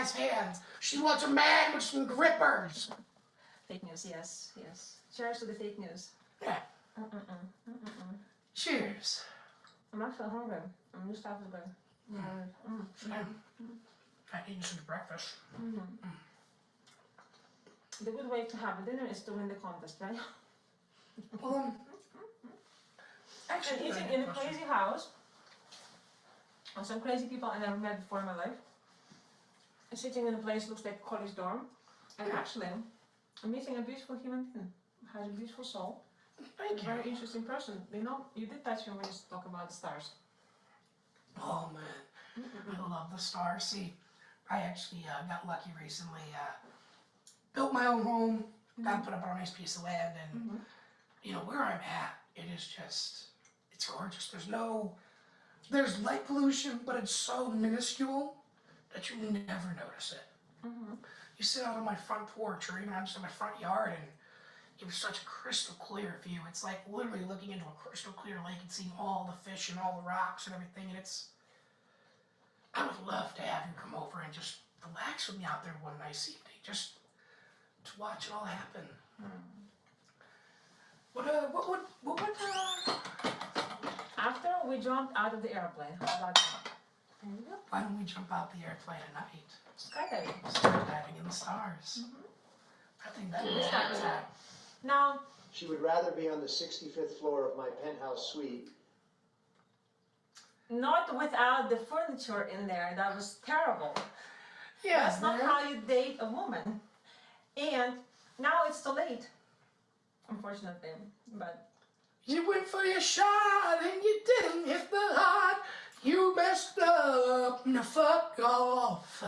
ass hands. She wants a man with some grippers. Fake news, yes, yes. Cheers to the fake news. Yeah. Cheers. I'm not so hungry. This stuff is good. I eating some breakfast. The good way to have a dinner is to win the contest, right? Well, actually, and eating in a crazy house with some crazy people I never met before in my life, and sitting in a place that looks like a college dorm, and actually I'm meeting a beautiful human being who has a beautiful soul. Thank you. A very interesting person. You know, you did touch me when you talk about the stars. Oh man, I love the stars. See, I actually got lucky recently. Built my own home, got put up on a nice piece of land, and you know where I'm at, it is just, it's gorgeous. There's light pollution, but it's so minuscule that you never notice it. You sit out on my front porch, or even out just in my front yard, and you have such a crystal clear view. It's like literally looking into a crystal clear lake and seeing all the fish and all the rocks and everything. And I would love to have you come over and just relax with me out there one nice evening, just to watch it all happen. After we jumped out of the airplane, how about that? Why don't we jump out the airplane at night? Skydiving. Skydiving in the stars. I think that would be that. Now, She would rather be on the 65th floor of my penthouse suite. not without the furniture in there. That was terrible. Yeah, That's not how you date a woman. And now it's too late, unfortunately. But you went for your shot and you didn't hit the heart. You messed up and fuck off.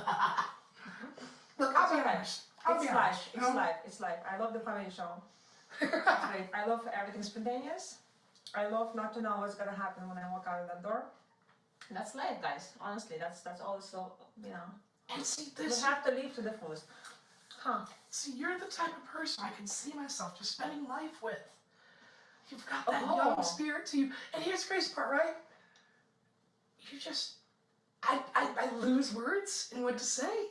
Look, I'll be honest. It's life. It's life. It's life. I love the comedy show. It's great. I love everything spontaneous. I love not to know what's gonna happen when I walk out of that door. And that's life, guys. Honestly, that's all. So you know, And see we this. have to live to the fullest. Huh? See, you're the type of person I can see myself just spending life with. You've got that Oh. young spirit to you. And here's the crazy part, right? You just, I lose words in what to say.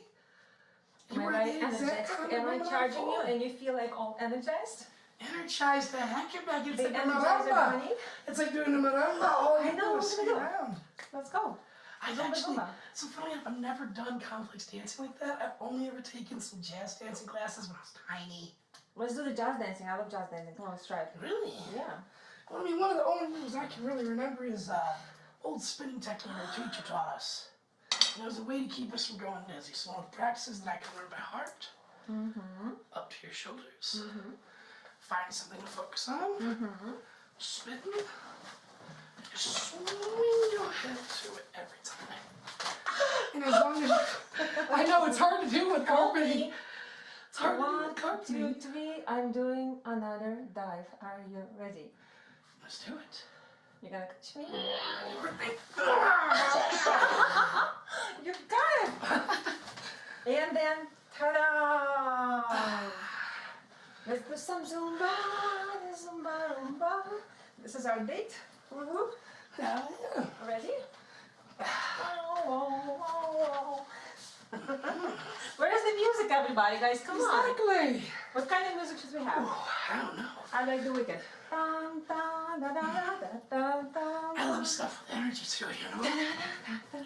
Am I are right? the exact kind of Am I woman charging you for. and you feel like all energized? Energize the heck out of The you. It's like a energizer marimba. bunny? It's like doing a marimba. All I you know, do is what spin can we do? around. Let's go. I've Zumba, actually, zumba. so funny enough, I've never done complex dancing like that. I've only ever taken some jazz dancing classes when I was tiny. Let's do the jazz dancing. I love jazz dancing. Come on, let's try it. Really? Yeah. Well, I mean, one of the only moves I can really remember is old spinning technique our teacher taught us. And it was a way to keep us from going dizzy. So one of the practices that I can learn by heart, up to your shoulders, find something to focus on, spin, just swing your head to it every time. And as long as I know it's hard to do with carpeting. It's hard to do with 1, carpeting. 2, 3. I'm doing another dive. Are you ready? Let's do it. You're gonna catch me? You got it! And then, ta-da! Let's do some Zumba, Zumba, Zumba. This is our date. Woohoo! Yeah. Ready? Where is the music, everybody, guys? Come on. Exactly. What kind of music should we have? Oh, I don't know. I like the Wicked. Dun, dun, dun, dun, dun, dun, dun. I love stuff with energy too, you know?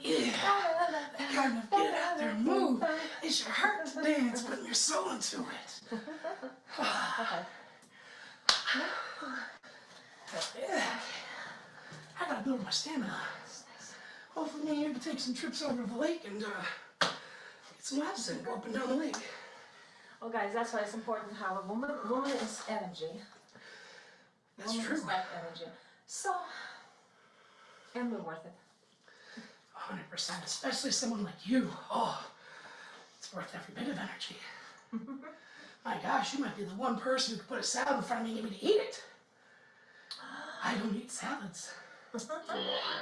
Yeah. That kind of get out there and move. It's your heart to dance, putting your soul into it. Okay. Yeah. I gotta build my stamina. Hopefully me and you can take some trips over to the lake and get some laps in, go up and down the lake. Well, guys, that's why it's important to have a woman. Woman is energy. That's Woman true. is like energy. So, and we're worth it. 100%, especially someone like you. Oh, it's worth every bit of energy. My gosh, you might be the one person who could put a salad in front of me and get me to eat it. I don't eat salads.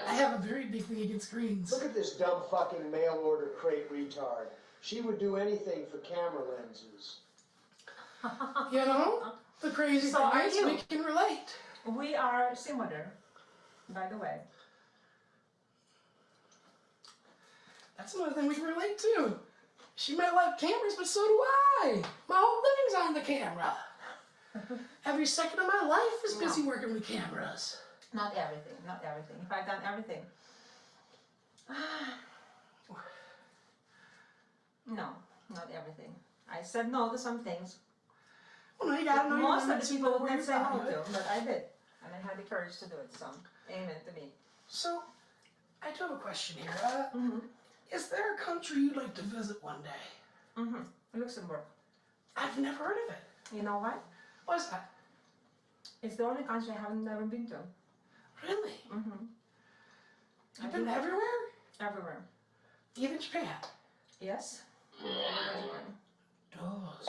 I have a very big thing against greens. Look at this dumb fucking mail order crate retard. She would do anything for camera lenses. You know, the crazy So thing are is you. we can relate. We are similar, by the way. That's another thing we can relate to. She might like cameras, but so do I. My whole living's on the camera. Every second of my life is busy working with cameras. Not everything, not everything. If I've done everything. No, not everything. I said no to some things. Well, no, you gotta know your Most of limits the and people know would where not you're say no going. to, but I did. And I had the courage to do it, so amen to me. So, I do have a question here. Is there a country you'd like to visit one day? Luxembourg. I've never heard of it. You know why? What is that? It's the only country I haven't never been to. Really? You've been everywhere? Everywhere. Even Japan? Yes.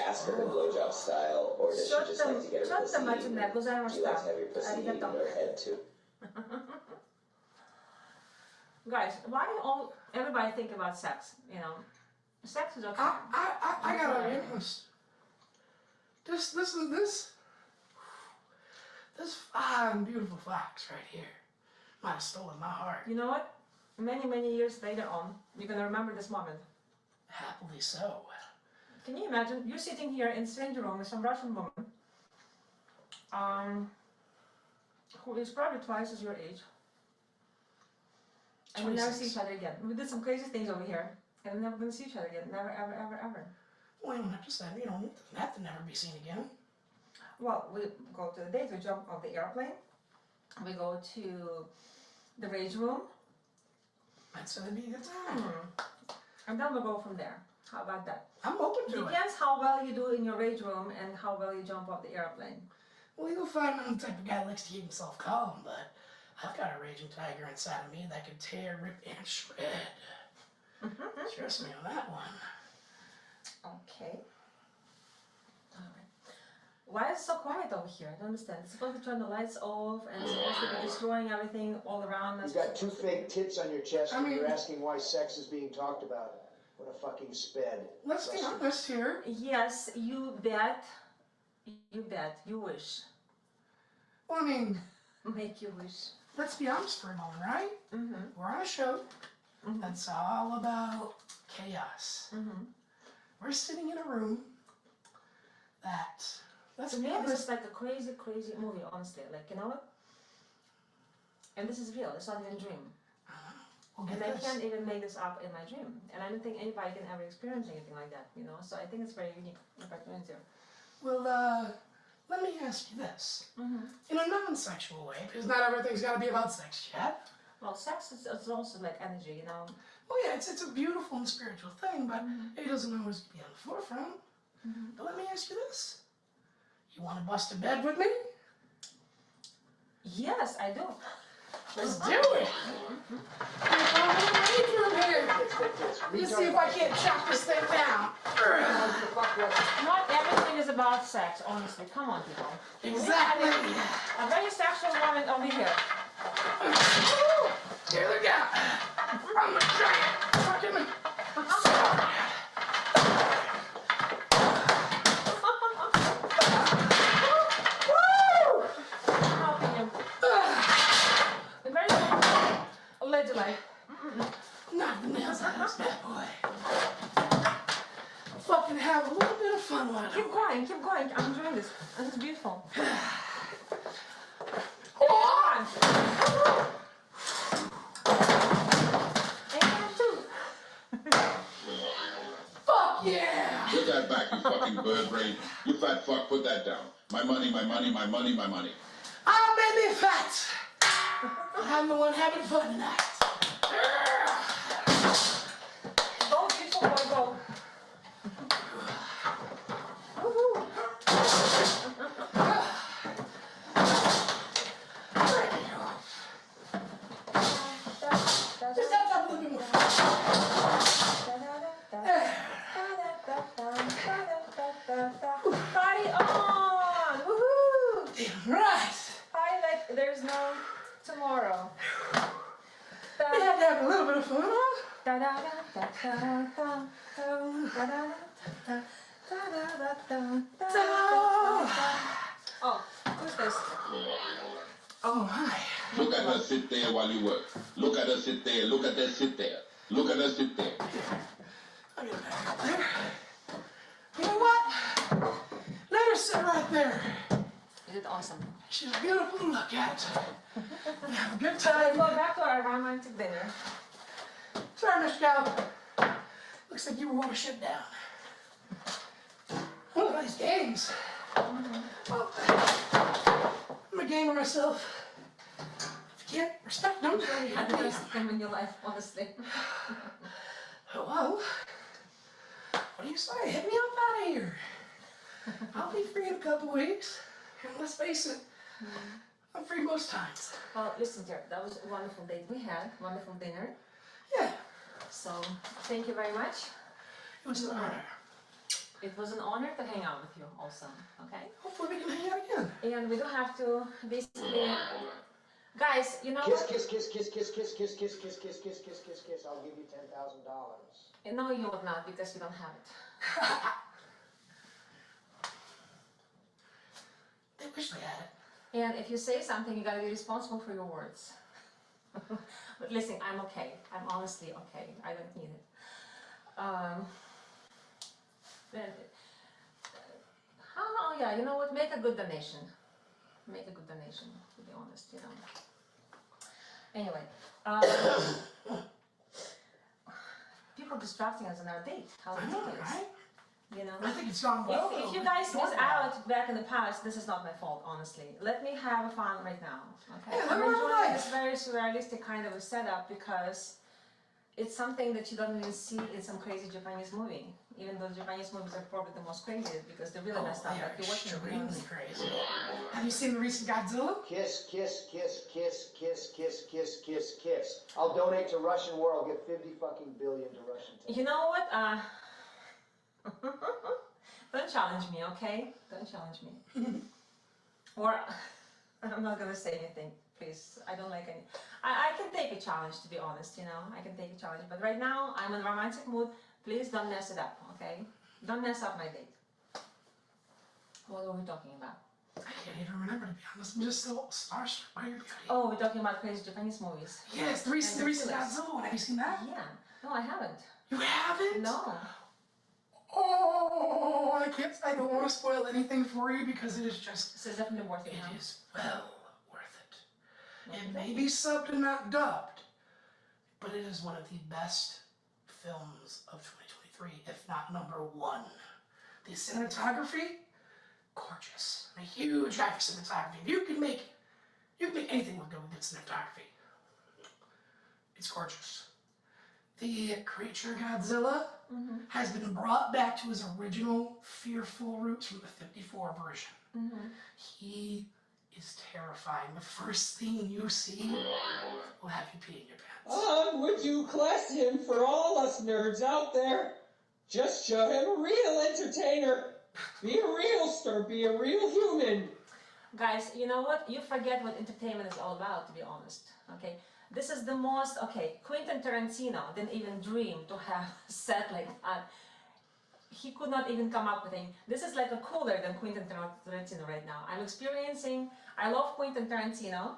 Ask her the blowjob style, or does she just like to get her pussy eaten? Do you like to have your pussy eaten or head too? Guys, why do everybody think about sex? You know, sex is okay. I gotta be honest. This fine, beautiful fox right here might have stolen my heart. You know what? Many years later on, you're gonna remember this moment. Happily so. Can you imagine? You're sitting here in the same room with some Russian woman, who is probably twice as your age, and we never see each other again. We did some crazy things over here, and we're never gonna see each other again. Never, ever. Well, you don't have to say, it doesn't have to never be seen again. Well, we go to the date, we jump off the airplane, we go to the rage room, I'd say that'd be a good time. and then we'll go from there. How about that? I'm open to it. Depends how well you do in your rage room and how well you jump off the airplane. Well, you'll find I'm the type of guy that likes to keep himself calm, but I've got a raging tiger inside of me that can tear, rip, and shred. Trust me on that one. Okay. Alright. Why is it so quiet over here? I don't understand. It's supposed to turn the lights off and it's supposed to be destroying everything all around us. You got two fake tits on your chest I and mean- you're asking why sex is being talked about. What a fucking sped. Let's be honest here. Yes, you bet. You bet. You wish. Well, I mean, Make you wish. let's be honest for a moment, right? We're on a show that's all about chaos. We're sitting in a room that, let's To be me, this honest, is like a crazy movie, honestly. Like, you know what? And this is real. It's not even a dream. we'll And get I this. can't even make this up in my dream. And I don't think anybody can ever experience anything like that, you know? So I think it's very unique opportunity. Well, let me ask you this. In a non-sexual way, because not everything's got to be about sex yet. Well, sex is also like energy, you know? Well, yeah, it's a beautiful and spiritual thing, but it doesn't always be on the forefront. But let me ask you this. You want to bust a bed with me? Yes, I do. Let's do it! Let's see if I can't chop this thing down. Not everything is about sex, honestly. Come on, people. Exactly. A very sexual woman over here. Here we go. I'm a giant fucking sword. Allegedly. Knock the nails out of this bad boy. Fucking have a little bit of fun while Keep going. I'm enjoying this. This is beautiful. Hold on. Fuck yeah. Put that back, you fucking bird brain. You fat fuck, put that down. My money. I'm baby fat. I'm the one having fun tonight. Go, beautiful boy, go. Woohoo. Just have a little bit more fun. Party on! Woohoo! Right. Party like there's no tomorrow. We had to have a little bit of fun, huh? Oh, who's this? Oh my. Look at her sit there while you work. Look at her sit there. Look at her sit there. Look at her sit there. I'll get it back. There. You know what? Let her sit right there. You did awesome. She's beautiful to look at. We have a good Let's time. go back to our romantic dinner. Sorry, Miss Gal. Looks like you were wanting to shut down. One of these games. Well, I'm a gamer myself. If you can't respect them, You had the best time in your life, honestly. well, what do you say? Hit me up out of here. I'll be free in a couple weeks. And let's face it, I'm free most times. Well, listen, dear, that was a wonderful date we had, wonderful dinner. Yeah, So, thank you very much. it was an honor. It was an honor to hang out with you also, okay? Hopefully we can hang out again. And we do have to basically... Guys, you know Kiss, what? kiss, kiss, kiss, kiss, kiss, kiss, kiss, kiss, kiss, kiss, kiss, kiss, kiss. I'll give you $10,000. No, you would not, because you don't have it. They wish they had it. And if you say something, you gotta be responsible for your words. But listen, I'm okay. I'm honestly okay. I don't need it. Oh yeah, you know what? Make a good donation. Make a good donation, to be honest, you know. Anyway, people distracting us on our date. How I know, ridiculous. right? You know? I think it's gone well. If you guys miss out back in the past, this is not my fault, honestly. Let me have fun right now, okay? Yeah, I'm let me enjoying relax. this very surrealistic kind of a setup because it's something that you don't even see in some crazy Japanese movie. Even though Japanese movies are probably the most craziest because they're really messed up. They are Like you're watching extremely crazy. Have you seen the recent Godzilla? Kiss, kiss, kiss, kiss, kiss, kiss, kiss, kiss, kiss. I'll donate to Russian War. I'll give 50 fucking billion to Russian. You know what? Don't challenge me, okay? Don't challenge me. Or I'm not gonna say anything, please. I don't like any. I can take a challenge, to be honest. You know, I can take a challenge. But right now, I'm in a romantic mood. Please don't mess it up, okay? Don't mess up my date. What were we talking about? I can't even remember, to be honest. I'm just so starstruck by your beauty. Oh, we're talking about crazy Japanese movies. Yes, the recent Godzilla one. Have you seen that? Yeah. No, I haven't. You haven't? No. Oh, I don't want to spoil anything for you because it is just, This is definitely worth it. it Huh? is well worth it. It may be subbed and not dubbed, but it is one of the best films of 2023, if not #1. The cinematography, gorgeous. I'm a huge guy for cinematography. You can make anything look good with good cinematography. It's gorgeous. The creature Godzilla has been brought back to his original fearful roots from the '54 version. He is terrifying. The first thing you see will have you peeing your pants. Would you class him for all us nerds out there? Just show him a real entertainer. Be a realster, be a real human. Guys, you know what? You forget what entertainment is all about, to be honest. Okay, this is the most. Okay, Quentin Tarantino didn't even dream to have a set like that. He could not even come up with it. This is like a cooler than Quentin Tarantino right now. I'm experiencing. I love Quentin Tarantino,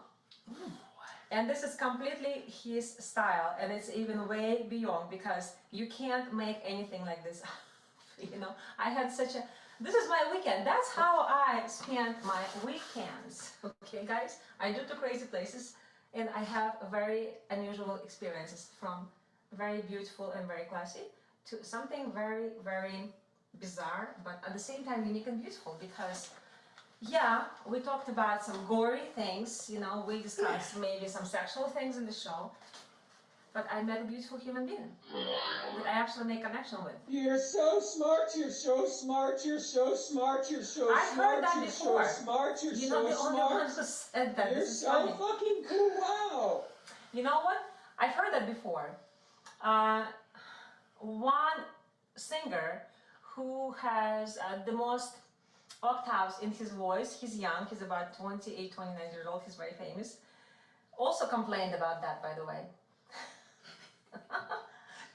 and this is completely his style, and it's even way beyond because you can't make anything like this. You know, I had such a. This is my weekend. That's how I spend my weekends. Okay, guys? I do to crazy places, and I have very unusual experiences from very beautiful and very classy to something very, very bizarre, but at the same time unique and beautiful because, yeah, we talked about some gory things, you know, we discussed maybe some sexual things in the show, but I met a beautiful human being that I actually make connection with. You're so smart, you're so smart, you're so smart, you're so I've smart, heard that you're before. so smart, you're You're not so the only one smart. who said that. You're This is so funny. fucking cool, wow. You know what? I've heard that before. One singer who has the most octaves in his voice, he's young, he's about 28, 29 years old, he's very famous, also complained about that, by the way,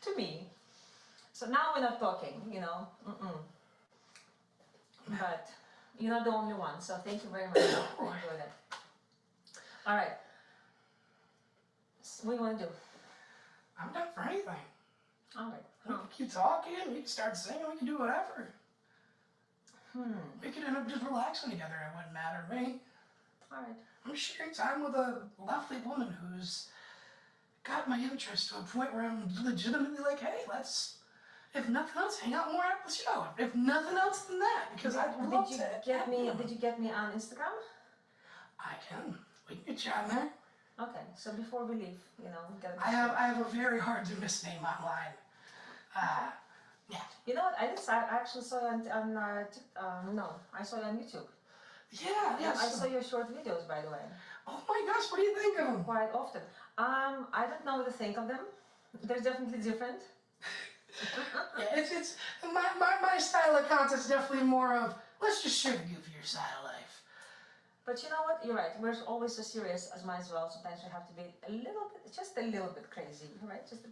to me. So now we're not talking, you know, but you're not the only one, so thank you very much. I enjoyed it. All right. What do you want to do? I'm down for anything. All right. We can keep talking, we can start singing, we can do whatever. We could end up just relaxing together, it wouldn't matter to me. All right. I'm sharing time with a lovely woman who's got my interest to a point where I'm legitimately like, hey, let's, if nothing else, hang out more at the show. If nothing else than that, because I'd love to. Did you get me on Instagram? I can. We can get you on there. Okay, so before we leave, get I have a very hard to miss name online. Yeah. You know what? I actually saw you on I saw you on YouTube. Yeah, yes. I saw your short videos, by the way. Oh my gosh, what do you think of them? Quite often. I don't know what to think of them. They're definitely different. Yeah, it's my style of content is definitely more of let's just share the goofier side of life. But you know what? You're right. We're always so serious as might as well. Sometimes we have to be just a little bit crazy, right? Just a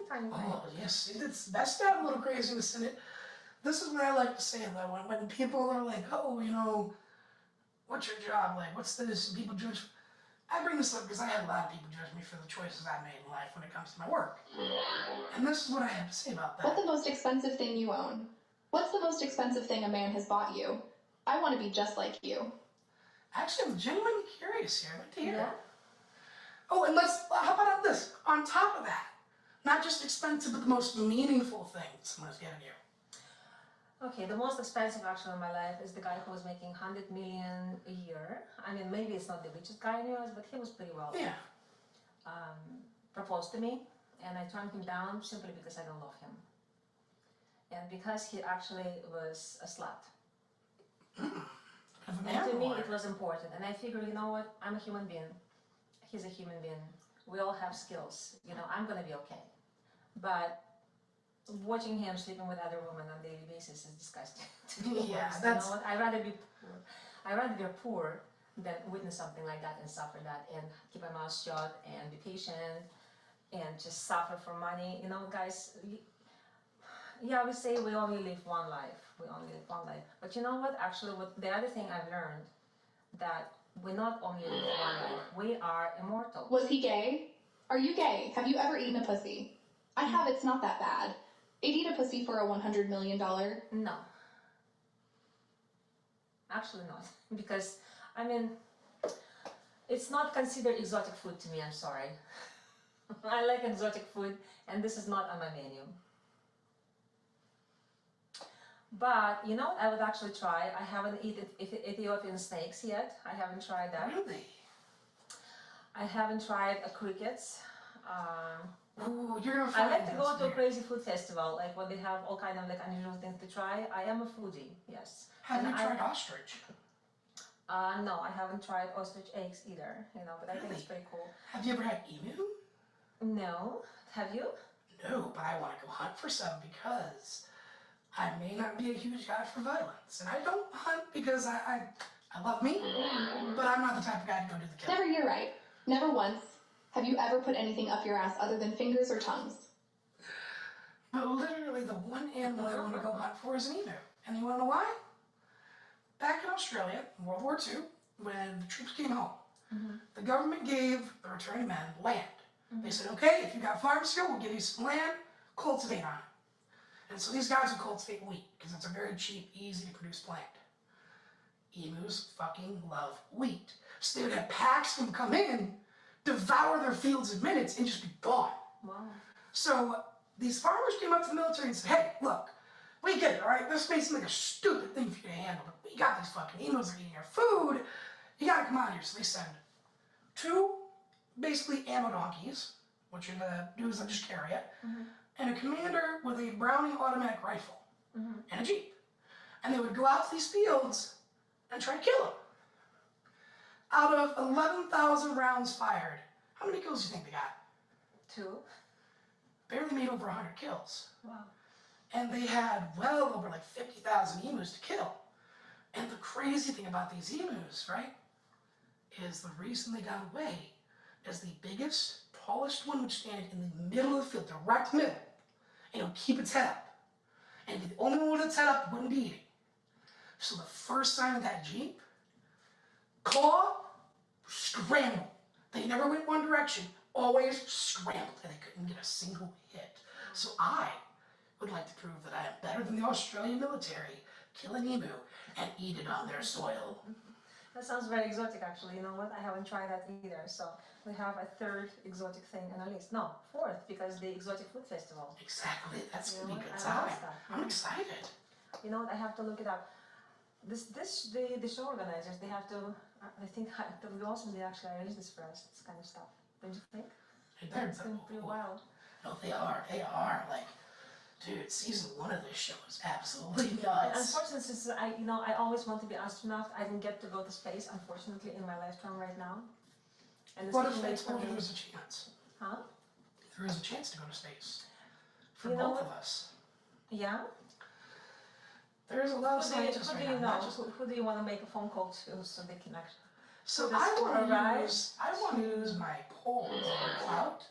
tiny bit. Oh yes, it's best to have a little craziness in it. This is what I like to say though. When people are like, oh, what's your job like? What's this? And people judge. I bring this up because I had a lot of people judge me for the choices I made in life when it comes to my work. And this is what I have to say about that. What's the most expensive thing you own? What's the most expensive thing a man has bought you? I want to be just like you. Actually, I'm genuinely curious here. I'd like to hear Yeah. it. Oh, and how about this? On top of that, not just expensive, but the most meaningful thing someone's given you. Okay, the most expensive actually in my life is the guy who was making 100 million a year. I mean, maybe it's not the richest guy in the US, but he was pretty wealthy. Yeah. Proposed to me, and I turned him down simply because I don't love him. And because he actually was a slut. And to me, it was important. And I figured, you know what? I'm a human being. He's a human being. We all have skills. I'm going to be okay. But watching him sleeping with other women on a daily basis is disgusting to me. Yeah, You that's... know what? I'd rather be poor. I'd rather be poor than witness something like that and suffer that and keep my mouth shut and be patient and just suffer for money. Guys, yeah, we say we only live one life. We only live one life. But you know what? Actually, the other thing I've learned, that we not only live one life, we are immortal. Was he gay? Are you gay? Have you ever eaten a pussy? I have. It's not that bad. I'd eat a pussy for a $100 million. No. Actually not. Because, it's not considered exotic food to me, I'm sorry. I like exotic food, and this is not on my menu. But, what I would actually try? I haven't eaten Ethiopian snakes yet. I haven't tried that. Really? I haven't tried crickets. Ooh, you're gonna I find like to go this to a weird. crazy food festival, like when they have all kind of unusual things to try. I am a foodie, yes. Have you And tried ostrich? No, I haven't tried ostrich eggs either, but I think it's pretty cool. Have you ever had emu? No, have you? No, but I want to go hunt for some because I may not be a huge guy for violence. And I don't hunt because I love meat, but I'm not the type of guy to go do the killing. Never, you're right. Never once. Have you ever put anything up your ass other than fingers or tongues? But literally the one animal I want to go hunt for is an emu. And you want to know why? Back in Australia, in World War II, when the troops came home, the government gave the returning men land. They said, okay, if you got farm skill, we'll give you some land, cultivate on it. And so these guys would cultivate wheat, because it's a very cheap, easy to produce plant. Emus fucking love wheat. So they would have packs of them come in, devour their fields in minutes, and just be gone. Wow. So these farmers came up to the military and said, hey, look, we get it, all right? This may seem like a stupid thing for you to handle, but we got these fucking emus that are eating our food. You gotta come out here. So they send 2 basically ammo donkeys, which are the dudes that just carry it, and a commander with a Browning automatic rifle and a Jeep. And they would go out to these fields and try to kill them. Out of 11,000 rounds fired, how many kills do you think they got? 2. Barely made over 100 kills. Wow. And they had well over 50,000 emus to kill. And the crazy thing about these emus, right, is the reason they got away is the biggest, tallest one would stand in the middle of the field, direct middle, and it would keep its head up. And the only one with its head up wouldn't be eating. So the first sign of that Jeep, claw, scramble. They never went one direction, always scrambled, and they couldn't get a single hit. So I would like to prove that I am better than the Australian military, kill an emu, and eat it on their soil. That sounds very exotic, actually. You know what? I haven't tried that either. So we have a third exotic thing on our list. No, fourth, because the Exotic Food Festival. Exactly, that's You gonna know be a what? good I love time. that. I'm excited. You know what? I have to look it up. The show organizers, they have to. I think it would be awesome. They actually arrange this for us. This kind of stuff. Don't you think? They're It's going to be wild. No, they are. They are. Like, dude, season 1 of this show is absolutely nuts. Unfortunately, since I always want to be astronaut. I didn't get to go to space, unfortunately, in my lifetime right now. And it's What if too they late for told you me. there was a chance? Huh? There is a chance to go to space. For You know both what? of us. Yeah. There's a lot of Who do you, scientists who do right you now. know? not just- Who do you want to make a phone call to so they can actually? So this I want to arrives use my polls and clout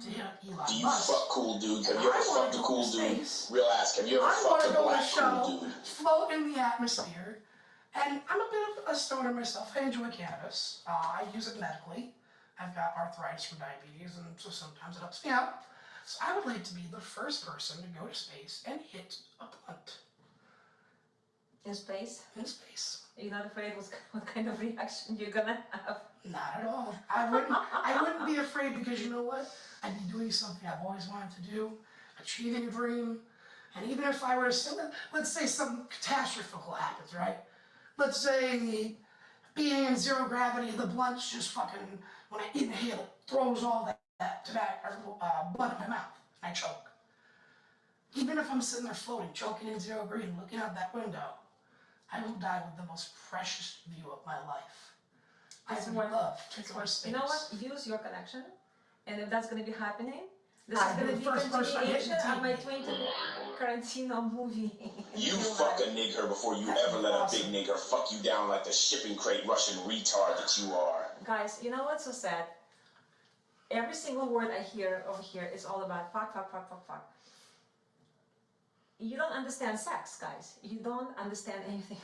to hit up Elon Do you Musk. fuck cool dudes? Have And you ever I wanna fucked a go cool to dude? space. Real ask, have you ever I fucked want a to go to a black cool show, dude? float in the atmosphere, and I'm a bit of a stoner myself. I enjoy cannabis. I use it medically. I've got arthritis from diabetes, and so sometimes it helps me out. So I would like to be the first person to go to space and hit a blunt In space? in space. You're not afraid what kind of reaction you're gonna have? Not at all. I wouldn't be afraid because you know what? I'd be doing something I've always wanted to do, achieving a dream, and even if I were to, let's say some catastrophical happens, right? Let's say being in zero gravity, the blunt's just fucking, when I inhale, it throws all that tobacco, blood in my mouth, and I choke. Even if I'm sitting there floating, choking in zero green, looking out that window, I will die with the most precious view of my life. I would love to go to space. You know what? Use your connection, and if that's gonna be happening, this I'd is be gonna the be first person hitting continuation of my TV. 20 Tarantino movie. You in real fuck a life. nigger before you That'd ever be let awesome. a big nigger fuck you down like the shipping crate Russian retard that you are. Guys, you know what's so sad? Every single word I hear over here is all about fuck, fuck, fuck, fuck, fuck. You don't understand sex, guys. You don't understand anything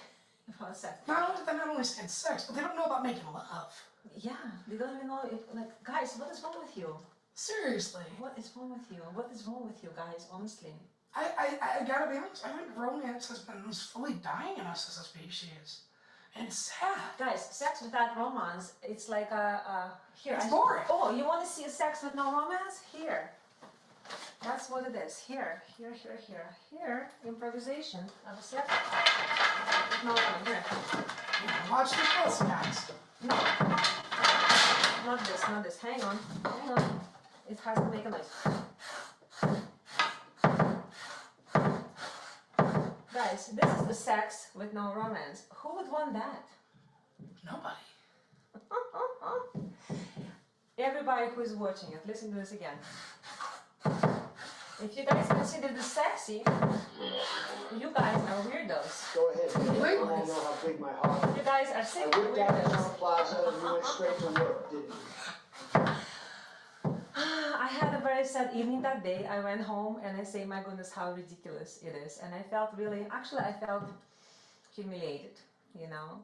about sex. Not only do they not understand sex, but they don't know about making love. Yeah, they don't even know if, like, guys, what is wrong with you? Seriously. What is wrong with you? What is wrong with you, guys, honestly? I gotta be honest, I think romance has been fully dying in us as a species. And it's sad. Guys, sex without romance, it's like here. It's boring. Oh, you want to see a sex with no romance? Here. That's what it is. Here, improvisation of a sex with no romance. Here. Yeah, watch the pills, guys. No. Not this. Hang on. It has to make a noise. Guys, this is the sex with no romance. Who would want that? Nobody. Everybody who is watching it, listen to this again. If you guys consider this sexy, you guys are weirdos. Go ahead, you all know how big my heart is. You guys are I sick whipped out the weirdos. Town Plaza and you went straight to work, didn't you? I had a very sad evening that day. I went home and I say, my goodness, how ridiculous it is. And I felt I felt humiliated,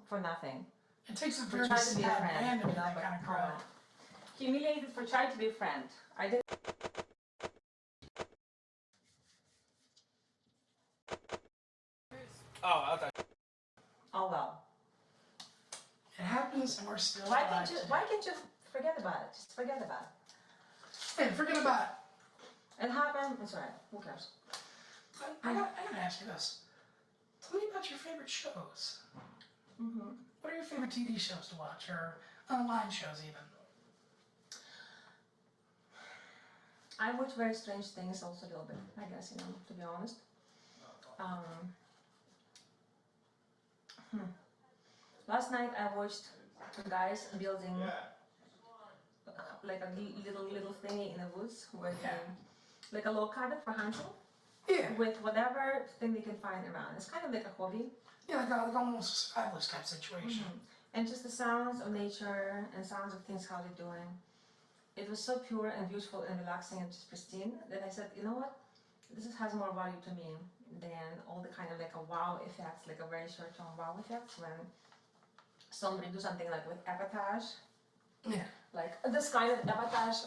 for nothing. It takes a For very trying to be a sad friend, man to be that but kind of come girl. on. Humiliated for trying to be a friend. I did. Oh, okay. Oh well. It happens and we're still Why alive can't you? today. Why can't you forget about it? Just forget about it. Hey, forget about it. It happened. It's alright. Who cares? I gotta ask you this. Tell me about your favorite shows. What are your favorite TV shows to watch, or online shows even? I watch very strange things also a little bit. I guess to be honest. Last night I watched guys building like a little thingy in the woods with like a log cabin for hunting. Yeah. With whatever thing they can find around. It's kind of like a hobby. Yeah, like almost a survivalist type situation. And just the sounds of nature and sounds of things, how they're doing. It was so pure and beautiful and relaxing and just pristine that I said, you know what? This has more value to me than all the kind of like a wow effects, like a very short-term wow effects when somebody do something like with epatage. Yeah. Like this kind of epatage.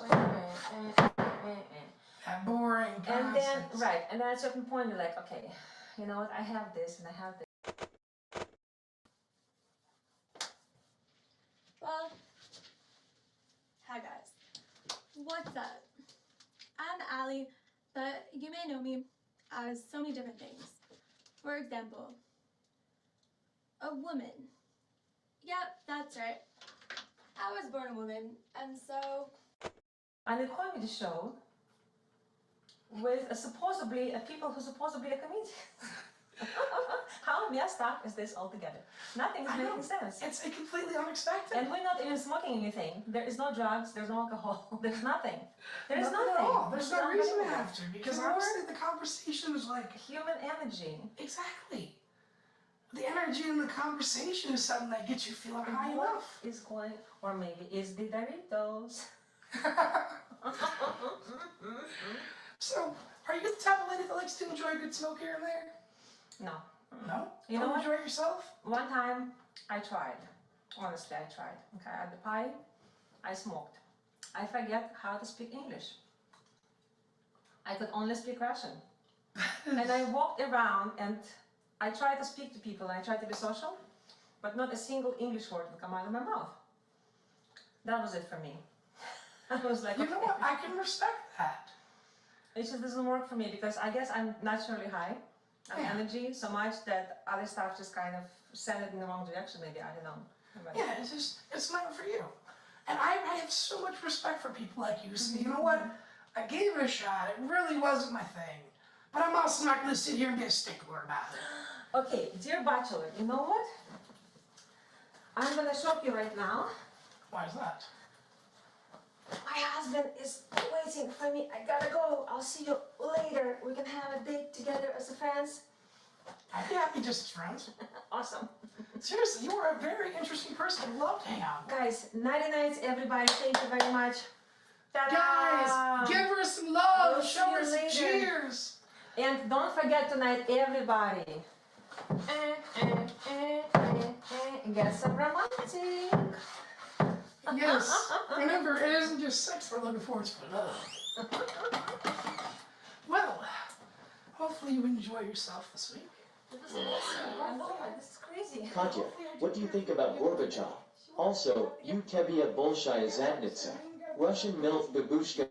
That boring And then, nonsense. right, and then at a certain point you're like, okay, you know what, I have this and I have this. Well, hi guys. What's up? I'm Allie, but you may know me as so many different things. For example, a woman. Yep, that's right. I was born a woman, and so... And they call me the show with a people who supposedly are comedians. How messed up is this altogether? Nothing is making sense. It's completely unexpected. And we're not even smoking anything. There is no drugs, there's no alcohol, there's nothing. There's Nothing nothing. at all. There's no reason to unbelievable. have to, because Pure honestly the conversation is like... human energy. Exactly. The energy in the conversation is something that gets you feeling high enough. Is going, or maybe is the Doritos. So, are you the type of lady that likes to enjoy a good smoke here and there? No. No? You Don't know what? enjoy yourself? One time I tried. Honestly, I tried. Okay, at the party, I smoked. I forget how to speak English. I could only speak Russian. And I walked around and I tried to speak to people and I tried to be social, but not a single English word would come out of my mouth. That was it for me. I was like, You know what? I can respect that. It just doesn't work for me because I guess I'm naturally high on Yeah. energy so much that other stuff just kind of sent it in the wrong direction maybe, I don't know. But Yeah, it's not for you. And I have so much respect for people like you. So you know what? I gave it a shot. It really wasn't my thing. But I'm also not going to sit here and be a stickler about it. Okay, dear bachelor, you know what? I'm gonna shock you right now. Why is that? My husband is waiting for me. I gotta go. I'll see you later. We can have a date together as friends. I'd be happy just as friends. Awesome. Seriously, you are a very interesting person. I'd love to hang out with. Guys, nighty nights, everybody. Thank you very much. Ta-da! Guys, give her some love. We'll Show see her you some later. cheers. And don't forget tonight, everybody. Get some romantic. Yes. Remember, it isn't just sex we're looking for, it's for love. Well, hopefully you enjoy yourself this week. This is crazy. Katya, what do you think about Gorbachev? Also, you Kebia Bolshaya Zadnitsa. Russian MILF Babushka